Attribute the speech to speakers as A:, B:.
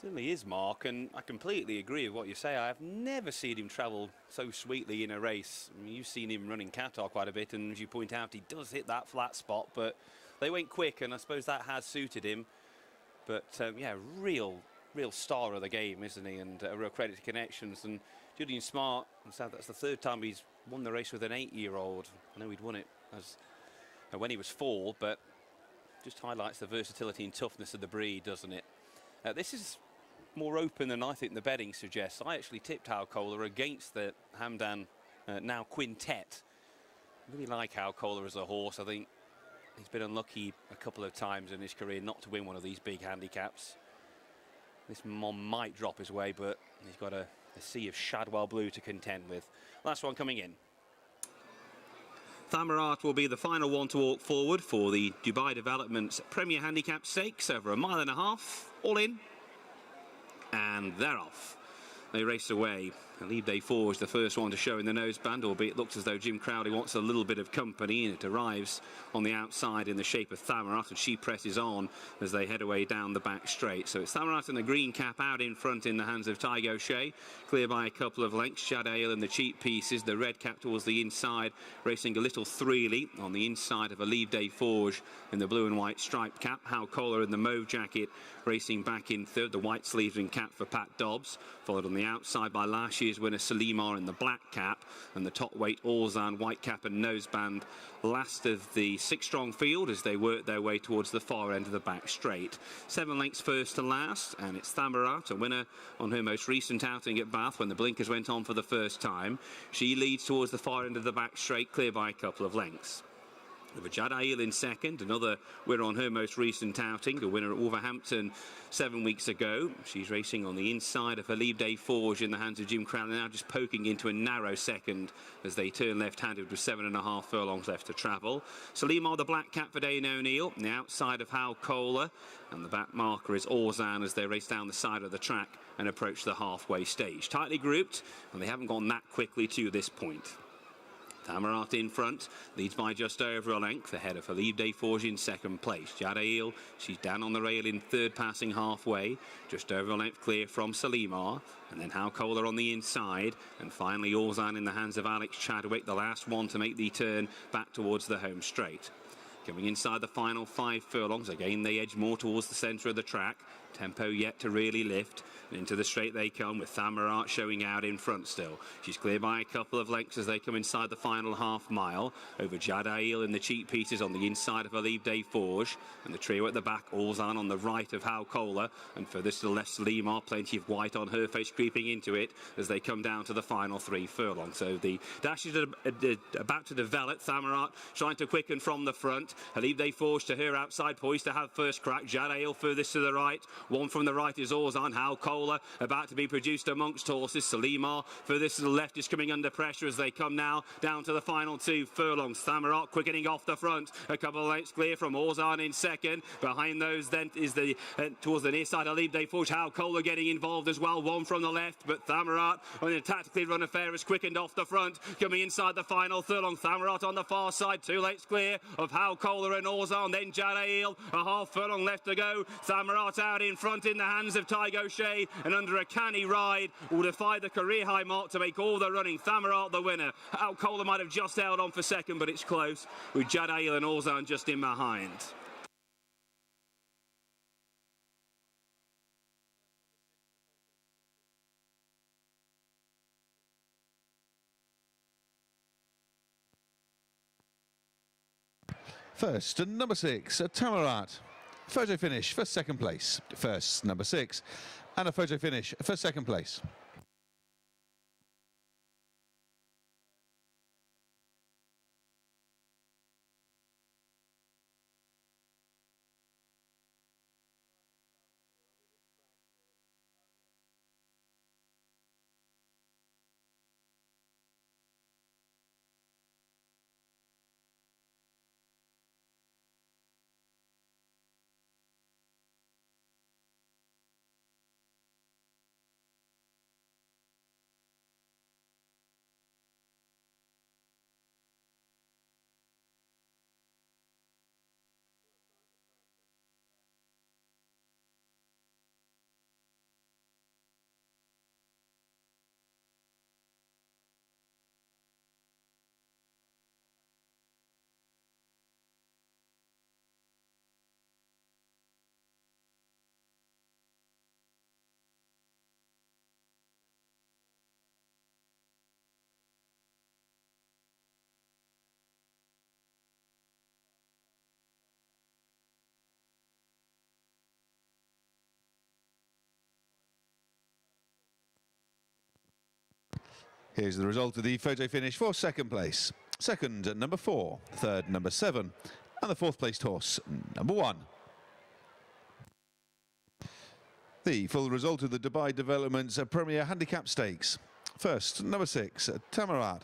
A: Certainly is, Mark, and I completely agree with what you say. I've never seen him travel so sweetly in a race. I mean, you've seen him running Qatar quite a bit, and as you point out, he does hit that flat spot, but they went quick, and I suppose that has suited him. But yeah, real star of the game, isn't he? And a real credit to Connections. And Julian Smart, that's the third time he's won the race with an 8-year-old. I know he'd won it when he was 4, but just highlights the versatility and toughness of the breed, doesn't it? This is more open than I think the betting suggests. I actually tipped How Kola against the Hamdan now quintet. I really like How Kola as a horse. I think he's been unlucky a couple of times in his career not to win one of these big handicaps. This one might drop his way, but he's got a sea of Shadwell Blue to contend with. Last one coming in. Thamaraat will be the final one to walk forward for the Dubai Developments Premier Handicap Stakes over a 1.5 miles. All in. And they're off. They race away. I believe Day 4 is the first one to show in the noseband, albeit it looks as though Jim Crowley wants a little bit of company, and it arrives on the outside in the shape of Thamaraat, and she presses on as they head away down the back straight. So it's Thamaraat and the green cap out in front in the hands of Tygo O'Shea, clear by a couple of lengths. Jadaayil and the cheap pieces, the red cap towards the inside, racing a little threely on the inside of a Leave Day Forge in the blue and white striped cap. How Kola in the mauve jacket racing back in third, the white sleeves and cap for Pat Dobbs, followed on the outside by last year's winner Saleemah in the black cap, and the top weight Awzaan white cap and noseband last of the 6-strong field as they work their way towards the far end of the back straight. 7 lengths first to last, and it's Thamaraat, a winner on her most recent outing at Bath when the blinkers went on for the first time. She leads towards the far end of the back straight, clear by a couple of lengths. With Jadaayil in second, another winner on her most recent outing, a winner at Wolverhampton 7 weeks ago. She's racing on the inside of her Leave Day Forge in the hands of Jim Crowley, now just poking into a narrow second as they turn left-handed with 7.5 furlongs left to travel. Saleemah, the black cap for Dane O'Neill, on the outside of How Kola, and the back marker is Awzaan as they race down the side of the track and approach the halfway stage. Tightly grouped, and they haven't gone that quickly to this point. Thamaraat in front, leads by just over a length, ahead of her Leave Day Forge in second place. Jadaayil, she's down on the rail in third, passing halfway, just over a length clear from Saleemah, and then How Kola on the inside, and finally Awzaan in the hands of Alex Chadwick, the last one to make the turn back towards the home straight. Coming inside the final 5 furlongs, again they edge more towards the centre of the track, tempo yet to really lift. Into the straight they come, with Thamaraat showing out in front still. She's clear by a couple of lengths as they come inside the final half mile. Over Jadaayil in the cheap pieces on the inside of her Leave Day Forge. And the trio at the back, Awzaan on the right of How Kola. And further to the left, Saleemah, plenty of white on her face creeping into it as they come down to the final 3 furlongs. So the dash is about to develop. Thamaraat trying to quicken from the front. Her Leave Day Forge to her outside, poised to have first crack. Jadaayil furthest to the right. One from the right is Awzaan. How Kola about to be produced amongst horses. Saleemah furthest to the left is coming under pressure as they come now down to the final 2 furlongs. Thamaraat quickening off the front, a couple of lengths clear from Awzaan in second. Behind those then is the towards the near side of Leave Day Forge. How Kola getting involved as well, one from the left, but Thamaraat on a tactically run affair has quickened off the front, coming inside the final furlong. Thamaraat on the far side, 2 lengths clear of How Kola and Awzaan, then Jadaayil, a half furlong left to go. Thamaraat out in front in the hands of Tygo O'Shea, and under a canny ride will defy the career high mark to make all the running. Thamaraat the winner. How Kola might have just held on for second, but it's close, with Jadaayil and Awzaan just in behind.
B: First, number 6, Thamaraat. Photo finish for second place. First, number 6. And a photo finish for second place. Here's the result of the photo finish for second place. Second, number 4. Third, number 7. And the fourth placed horse, number 1. The full result of the Dubai Developments Premier Handicap Stakes. First, number 6, Thamaraat.